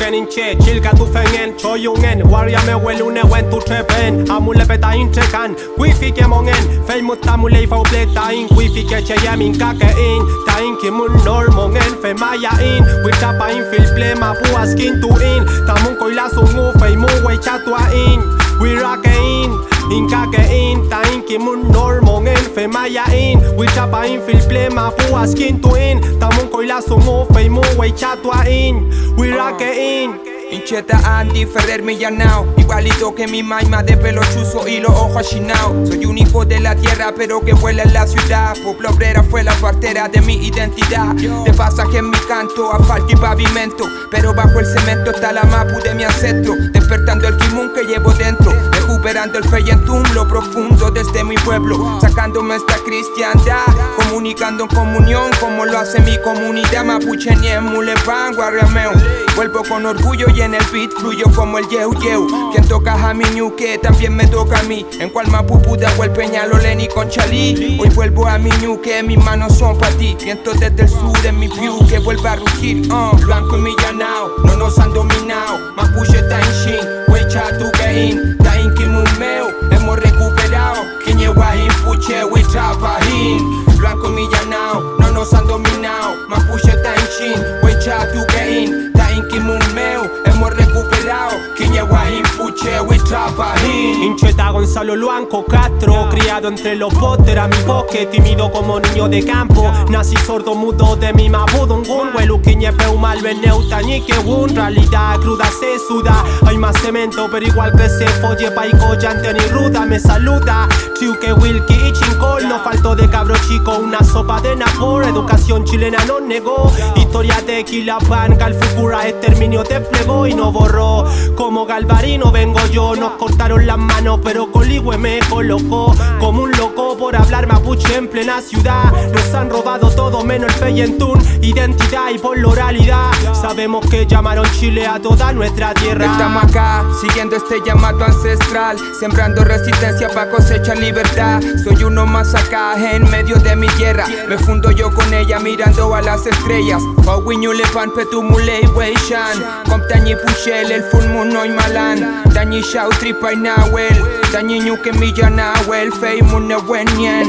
kenin che Chilka tu fengen cho jungen Warja me welune wen tu trepen Amule beta in trekan Kui fike mongen Fej mut amule I fa upleta in Kui fike che jemin kake in Ta in ki mun normongen Fe maya in Kui chapa in fil plema pua skin tu in Ta mun koi la sungu fej mu wei chatua in We rock in kake in Ta in ki mun normongen Fe maya in We chapa in fil plema pua skin tu in Ta mun koi la sungu fej mu wei chatua in We rock in Incheta Andy Ferrer Millanao, igualito que mi maima de pelo chuzo y los ojos achinados. Soy un hijo de la tierra pero que vuela en la ciudad. Pueblo obrera fue la partera de mi identidad. De pasaje en mi canto, asfalto y pavimento, pero bajo el cemento está la mapu de mi ancestro. Despertando el kimun que llevo dentro, recuperando el feyentún, lo profundo desde mi pueblo. Sacándome esta cristiandad, comunicando en comunión como lo hace mi comunidad. Mapuche Nien, Mulepan, Guarriameo. Vuelvo con orgullo y en el beat fluyo como el yeu yeu. Quien toca a mi ñuque también me toca a mí. En cual Mapupu de el Peñalolén y con Chalí. Hoy vuelvo a mi ñuque, mis manos son pa' ti. Viento desde el sur en mi view que vuelve a rugir. Blanco y millanao, no nos han dominado. Mapuche está en shin, wecha tu gain. Ta in kimumeo, hemos recuperado. Quiñeguahin, puche, wecha pahin. Blanco y millanao, no nos han dominado. Mapuche está en shin, wecha tu gain. Ta in kimumeo, hemos recuperado. Quiñeguahin, puche, wecha pahin. Incheta Gonzalo Luanco Castro, criado entre los póster a mi bosque, tímido como niño de campo. Nací sordo mudo de mi mabudungun. Huelu quiñe peu mal veneuta ni que un. Realidad cruda se suda. Hay más cemento pero igual que se folle paico llante ni ruda. Me saluda Chiuque, Wilkie y Chincol. No faltó de cabro chico una sopa de napor. Educación chilena no negó. Historia de Quilapán, Calfucura exterminio desplegó y no borró. Como Galvarino vengo yo. Nos cortaron las manos pero Coligüe me colocó como un loco por hablar mapuche en plena ciudad. Nos han robado todo menos el feyentún, identidad y por la oralidad. Sabemos que llamaron Chile a toda nuestra tierra. Estamos acá, siguiendo este llamado ancestral, sembrando resistencia para cosechar libertad. Soy uno más acá en medio de mi tierra. Me fundo yo con ella mirando a las estrellas. Pauiñule pan petumule weishan. Comptañi puchel el full moon no malan. Dañi shau tripa inawel. Dañi ñuque millanahuel. Fei mune wenyen.